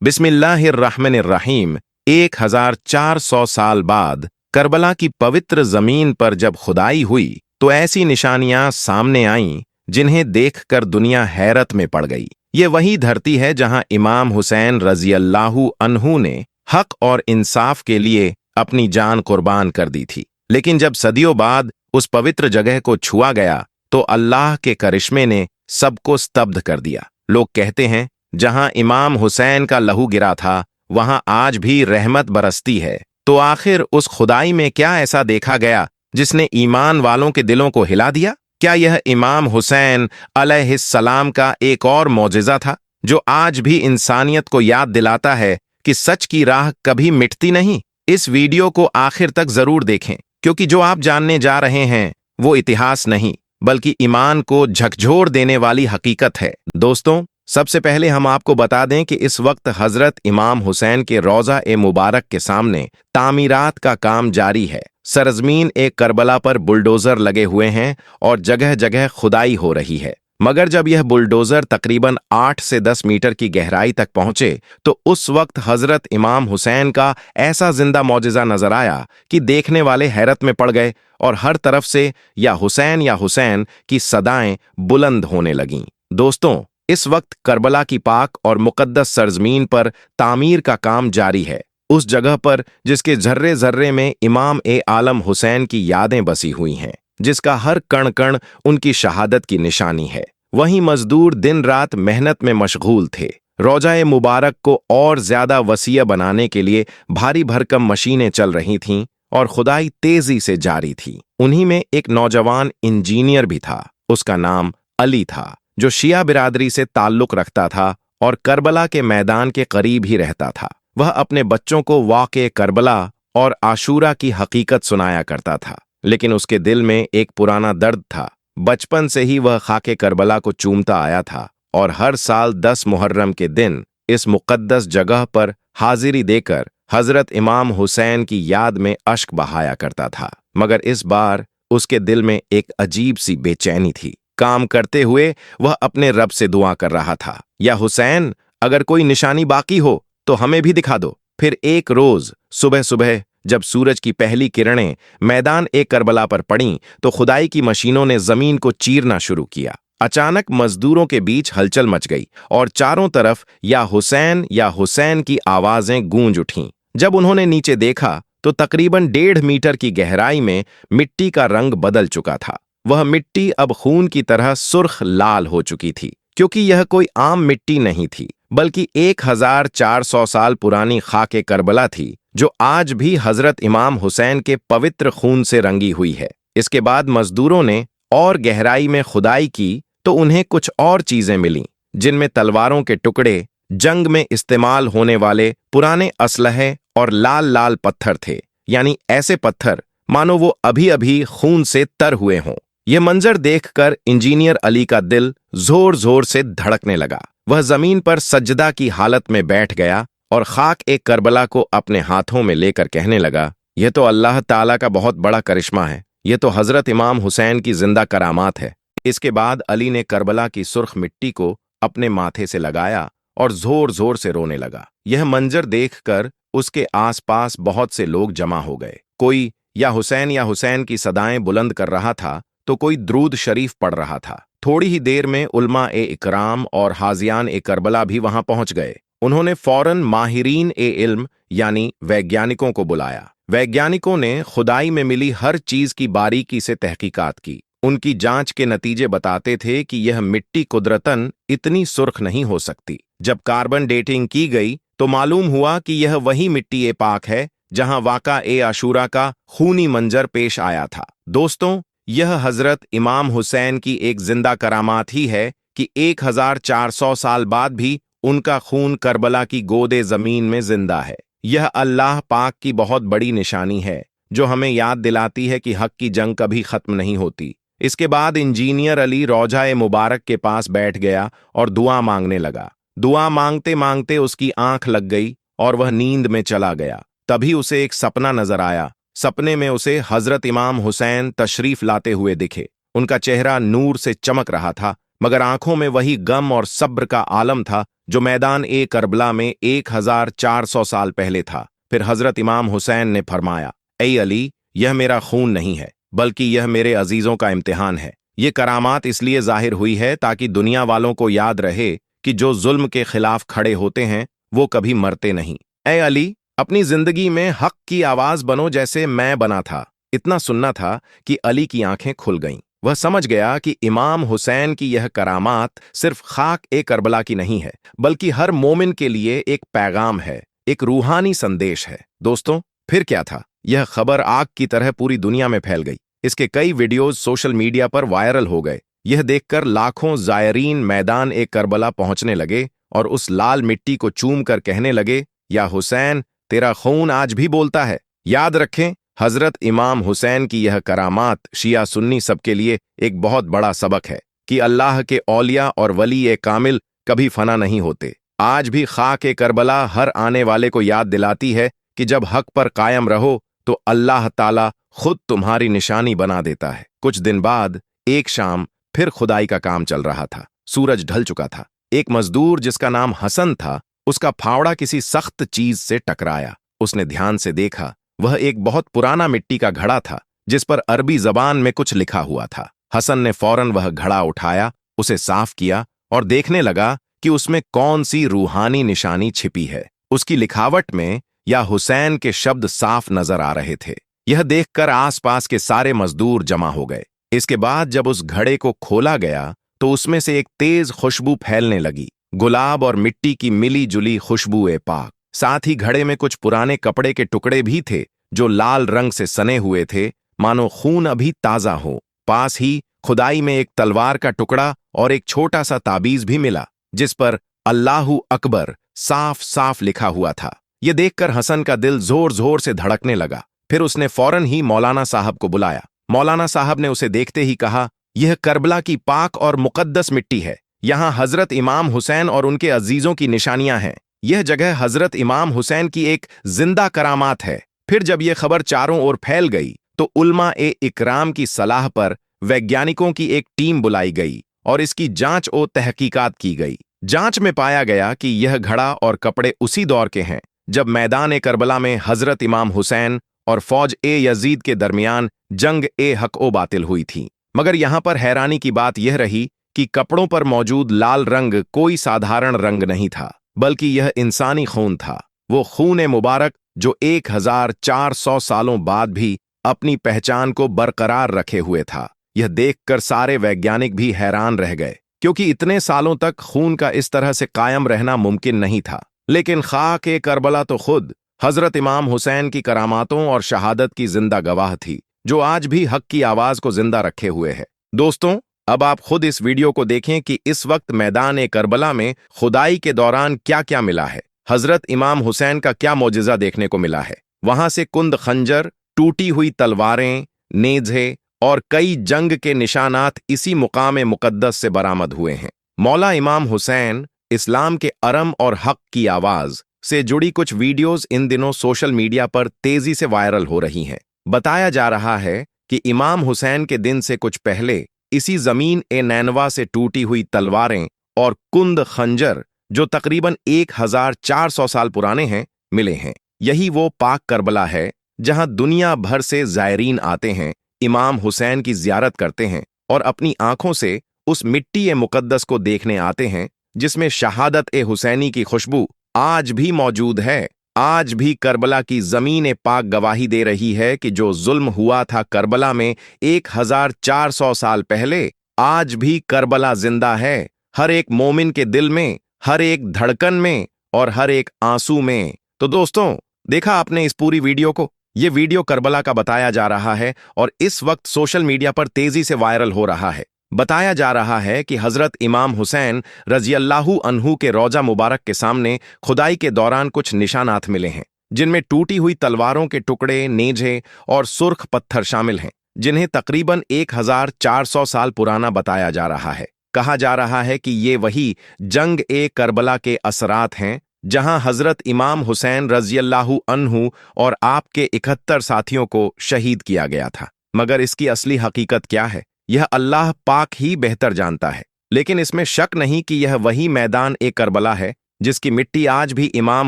बिस्मिल्लाहिर्रहमानिर्रहीम। 1400 साल बाद करबला की पवित्र जमीन पर जब खुदाई हुई तो ऐसी निशानियां सामने आईं जिन्हें देखकर दुनिया हैरत में पड़ गई। ये वही धरती है जहां इमाम हुसैन रज़ियल्लाहु अन्हु ने हक और इंसाफ के लिए अपनी जान कुर्बान कर दी थी। लेकिन जब सदियों बाद उस पवित्र जगह को छुआ गया तो अल्लाह के करिश्मे ने सबको स्तब्ध कर दिया। लोग कहते हैं जहां इमाम हुसैन का लहू गिरा था वहां आज भी रहमत बरसती है। तो आखिर उस खुदाई में क्या ऐसा देखा गया जिसने ईमान वालों के दिलों को हिला दिया? क्या यह इमाम हुसैन अलैहिस्सलाम का एक और मौजिज़ा था जो आज भी इंसानियत को याद दिलाता है कि सच की राह कभी मिटती नहीं? इस वीडियो को आखिर तक जरूर देखें, क्योंकि जो आप जानने जा रहे हैं वो इतिहास नहीं बल्कि ईमान को झकझोर देने वाली हकीकत है। दोस्तों, सबसे पहले हम आपको बता दें कि इस वक्त हजरत इमाम हुसैन के रोज़ा ए मुबारक के सामने तामीरात का काम जारी है। सरजमीन ए करबला पर बुलडोजर लगे हुए हैं और जगह जगह खुदाई हो रही है। मगर जब यह बुलडोजर तकरीबन 8 से 10 मीटर की गहराई तक पहुंचे तो उस वक्त हजरत इमाम हुसैन का ऐसा जिंदा मौजिज़ा नजर आया कि देखने वाले हैरत में पड़ गए और हर तरफ से या हुसैन की सदाएं बुलंद होने लगीं। दोस्तों, इस वक्त करबला की पाक और मुकद्दस सरजमीन पर तामीर का काम जारी है। उस जगह पर जिसके जर्रे जर्रे में इमाम ए आलम हुसैन की यादें बसी हुई हैं, जिसका हर कण कण उनकी शहादत की निशानी है। वहीं मजदूर दिन रात मेहनत में मशगूल थे। रोजा ए मुबारक को और ज्यादा वसीय बनाने के लिए भारी भरकम मशीनें चल रही थीं और खुदाई तेजी से जारी थी। उन्हीं में एक नौजवान इंजीनियर भी था। उसका नाम अली था, जो शिया बिरादरी से ताल्लुक रखता था और करबला के मैदान के करीब ही रहता था। वह अपने बच्चों को वाक़े करबला और आशूरा की हकीकत सुनाया करता था। लेकिन उसके दिल में एक पुराना दर्द था। बचपन से ही वह खाके करबला को चूमता आया था और हर साल 10 मुहर्रम के दिन इस मुक़द्दस जगह पर हाजिरी देकर हजरत इमाम हुसैन की याद में अश्क बहाया करता था। मगर इस बार उसके दिल में एक अजीब सी बेचैनी थी। काम करते हुए वह अपने रब से दुआ कर रहा था, या हुसैन, अगर कोई निशानी बाकी हो तो हमें भी दिखा दो। फिर एक रोज सुबह सुबह जब सूरज की पहली किरणें मैदान ए करबला पर पड़ीं तो खुदाई की मशीनों ने जमीन को चीरना शुरू किया। अचानक मजदूरों के बीच हलचल मच गई और चारों तरफ या हुसैन की आवाजें गूंज उठीं। जब उन्होंने नीचे देखा तो तकरीबन 1.5 मीटर की गहराई में मिट्टी का रंग बदल चुका था। वह मिट्टी अब खून की तरह सुर्ख लाल हो चुकी थी, क्योंकि यह कोई आम मिट्टी नहीं थी बल्कि 1400 साल पुरानी खाके करबला थी, जो आज भी हजरत इमाम हुसैन के पवित्र खून से रंगी हुई है। इसके बाद मजदूरों ने और गहराई में खुदाई की तो उन्हें कुछ और चीजें मिलीं, जिनमें तलवारों के टुकड़े, जंग में इस्तेमाल होने वाले पुराने असलहे और लाल लाल पत्थर थे, यानी ऐसे पत्थर मानो वो अभी अभी खून से तर हुए हों। यह मंजर देखकर इंजीनियर अली का दिल जोर जोर से धड़कने लगा। वह जमीन पर सज्जदा की हालत में बैठ गया और खाक ए करबला को अपने हाथों में लेकर कहने लगा, यह तो अल्लाह ताला का बहुत बड़ा करिश्मा है। यह तो हजरत इमाम हुसैन की जिंदा करामात है। इसके बाद अली ने करबला की सुर्ख मिट्टी को अपने माथे से लगाया और जोर जोर से रोने लगा। यह मंजर देखकर उसके आसपास बहुत से लोग जमा हो गए। कोई या हुसैन की सदाएं बुलंद कर रहा था तो कोई द्रूद शरीफ पढ़ रहा था। थोड़ी ही देर में उलमा ए इकराम और हाजियान ए करबला भी वहां पहुंच गए। उन्होंने फौरन माहिरीन ए इल्म यानी वैज्ञानिकों को बुलाया। वैज्ञानिकों ने खुदाई में मिली हर चीज की बारीकी से तहकीकात की। उनकी जांच के नतीजे बताते थे कि यह मिट्टी कुदरतन इतनी सुर्ख नहीं हो सकती। जब कार्बन डेटिंग की गई तो मालूम हुआ कि यह वही मिट्टी ए पाक है जहां वाका ए आशूरा का खूनी मंजर पेश आया था। दोस्तों, यह हजरत इमाम हुसैन की एक जिंदा करामात ही है कि 1400 साल बाद भी उनका खून करबला की गोदे जमीन में जिंदा है। यह अल्लाह पाक की बहुत बड़ी निशानी है जो हमें याद दिलाती है कि हक की जंग कभी खत्म नहीं होती। इसके बाद इंजीनियर अली रोजा ए मुबारक के पास बैठ गया और दुआ मांगने लगा। दुआ मांगते मांगते उसकी आंख लग गई और वह नींद में चला गया। तभी उसे एक सपना नजर आया। सपने में उसे हजरत इमाम हुसैन तशरीफ लाते हुए दिखे। उनका चेहरा नूर से चमक रहा था मगर आंखों में वही गम और सब्र का आलम था जो मैदान ए करबला में 1400 साल पहले था। फिर हजरत इमाम हुसैन ने फरमाया, ए अली, यह मेरा खून नहीं है, बल्कि यह मेरे अजीजों का इम्तिहान है। ये करामात इसलिए जाहिर हुई है ताकि दुनिया वालों को याद रहे कि जो जुल्म के खिलाफ खड़े होते हैं वो कभी मरते नहीं। ए अली, अपनी जिंदगी में हक की आवाज बनो जैसे मैं बना था। इतना सुनना था कि अली की आंखें खुल गईं। वह समझ गया कि इमाम हुसैन की यह करामात सिर्फ खाक ए करबला की नहीं है, बल्कि हर मोमिन के लिए एक पैगाम है, एक रूहानी संदेश है। दोस्तों, फिर क्या था? यह खबर आग की तरह पूरी दुनिया में फैल गई। इसके कई वीडियोज सोशल मीडिया पर वायरल हो गए। यह देखकर लाखों जायरीन मैदान ए करबला पहुंचने लगे और उस लाल मिट्टी को चूम कर कहने लगे, या हुसैन, तेरा खून आज भी बोलता है। याद रखें, हजरत इमाम हुसैन की यह करामात शिया सुन्नी सबके लिए एक बहुत बड़ा सबक है कि अल्लाह के औलिया और वली ए कामिल कभी फना नहीं होते। आज भी खाक ए करबला हर आने वाले को याद दिलाती है कि जब हक पर कायम रहो तो अल्लाह ताला खुद तुम्हारी निशानी बना देता है। कुछ दिन बाद एक शाम फिर खुदाई का काम चल रहा था। सूरज ढल चुका था। एक मजदूर जिसका नाम हसन था, उसका फावड़ा किसी सख्त चीज से टकराया। उसने ध्यान से देखा, वह एक बहुत पुराना मिट्टी का घड़ा था जिस पर अरबी जबान में कुछ लिखा हुआ था। हसन ने फौरन वह घड़ा उठाया, उसे साफ किया और देखने लगा कि उसमें कौन सी रूहानी निशानी छिपी है। उसकी लिखावट में या हुसैन के शब्द साफ नजर आ रहे थे। यह देखकर आसपास के सारे मजदूर जमा हो गए। इसके बाद जब उस घड़े को खोला गया तो उसमें से एक तेज खुशबू फैलने लगी, गुलाब और मिट्टी की मिली जुली खुशबू ए पाक। साथ ही घड़े में कुछ पुराने कपड़े के टुकड़े भी थे जो लाल रंग से सने हुए थे, मानो खून अभी ताजा हो। पास ही खुदाई में एक तलवार का टुकड़ा और एक छोटा सा ताबीज भी मिला जिस पर अल्लाहू अकबर साफ साफ लिखा हुआ था। यह देखकर हसन का दिल जोर जोर से धड़कने लगा। फिर उसने फौरन ही मौलाना साहब को बुलाया। मौलाना साहब ने उसे देखते ही कहा, यह करबला की पाक और मुकद्दस मिट्टी है। यहाँ हजरत इमाम हुसैन और उनके अजीजों की निशानियां हैं। यह जगह हजरत इमाम हुसैन की एक जिंदा करामात है। फिर जब यह खबर चारों ओर फैल गई तो उल्मा ए इकराम की सलाह पर वैज्ञानिकों की एक टीम बुलाई गई और इसकी जांच और तहकीकात की गई। जांच में पाया गया कि यह घड़ा और कपड़े उसी दौर के हैं जब मैदान ए करबला में हजरत इमाम हुसैन और फौज ए यजीद के दरमियान जंग ए हक ओ बातिल हुई थी। मगर यहां पर हैरानी की बात यह रही कि कपड़ों पर मौजूद लाल रंग कोई साधारण रंग नहीं था, बल्कि यह इंसानी खून था। वो खून मुबारक जो 1400 सालों बाद भी अपनी पहचान को बरकरार रखे हुए था। यह देखकर सारे वैज्ञानिक भी हैरान रह गए, क्योंकि इतने सालों तक खून का इस तरह से कायम रहना मुमकिन नहीं था। लेकिन खाक ए करबला तो खुद हजरत इमाम हुसैन की करामातों और शहादत की जिंदा गवाह थी, जो आज भी हक की आवाज को जिंदा रखे हुए है। दोस्तों, अब आप खुद इस वीडियो को देखें कि इस वक्त मैदान ए करबला में खुदाई के दौरान क्या क्या मिला है। हजरत इमाम हुसैन का क्या मौजिजा देखने को मिला है। वहां से कुंद खंजर, टूटी हुई तलवारें, नेज़े और कई जंग के निशानात इसी मुकाम मुकद्दस से बरामद हुए हैं। मौला इमाम हुसैन, इस्लाम के अरम और हक की आवाज से जुड़ी कुछ वीडियोस इन दिनों सोशल मीडिया पर तेजी से वायरल हो रही हैं। बताया जा रहा है कि इमाम हुसैन के दिन से कुछ पहले इसी जमीन ए नैनवा से टूटी हुई तलवारें और कुंद खंजर, जो तकरीबन 1400 साल पुराने हैं, मिले हैं। यही वो पाक करबला है जहां दुनिया भर से जायरीन आते हैं, इमाम हुसैन की जियारत करते हैं और अपनी आंखों से उस मिट्टी ए मुकद्दस को देखने आते हैं जिसमें शहादत ए हुसैनी की खुशबू आज भी मौजूद है। आज भी करबला की जमीन ए पाक गवाही दे रही है कि जो जुल्म हुआ था करबला में 1400 साल पहले, आज भी करबला जिंदा है, हर एक मोमिन के दिल में, हर एक धड़कन में और हर एक आंसू में। तो दोस्तों, देखा आपने इस पूरी वीडियो को? ये वीडियो करबला का बताया जा रहा है और इस वक्त सोशल मीडिया पर तेजी से वायरल हो रहा है। बताया जा रहा है कि हजरत इमाम हुसैन रज़ियल्लाहु अन्हु के रौजा मुबारक के सामने खुदाई के दौरान कुछ निशानात मिले हैं, जिनमें टूटी हुई तलवारों के टुकड़े, नेज़े और सुर्ख पत्थर शामिल हैं, जिन्हें तकरीबन 1400 साल पुराना बताया जा रहा है। कहा जा रहा है कि ये वही जंग ए करबला के असरात हैं जहां हजरत इमाम हुसैन रज़ियल्लाहु अन्हु और आपके 71 साथियों को शहीद किया गया था। मगर इसकी असली हकीकत क्या है, यह अल्लाह पाक ही बेहतर जानता है। लेकिन इसमें शक नहीं कि यह वही मैदान ए करबला है जिसकी मिट्टी आज भी इमाम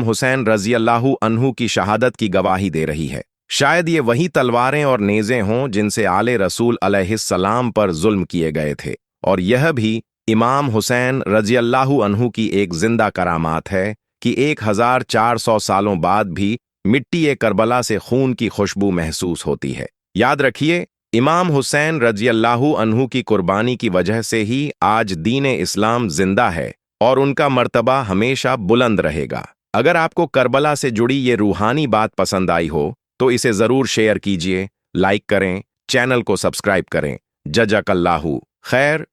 हुसैन रजी अल्लाहु अन्हु की शहादत की गवाही दे रही है। शायद ये वही तलवारें और नेज़ें हों जिनसे आले रसूल अलैहिस्सलाम पर जुल्म किए गए थे, और यह भी इमाम हुसैन रजी अल्लाहु अन्हु की एक जिंदा करामात है कि 1400 सालों बाद भी मिट्टी ए करबला से खून की खुशबू महसूस होती है। याद रखिए, इमाम हुसैन रजी अल्लाहु अन्हु की कुर्बानी की वजह से ही आज दीन इस्लाम जिंदा है और उनका मर्तबा हमेशा बुलंद रहेगा। अगर आपको करबला से जुड़ी ये रूहानी बात पसंद आई हो तो इसे जरूर शेयर कीजिए, लाइक करें, चैनल को सब्सक्राइब करें। जज़ाकल्लाहु खैर।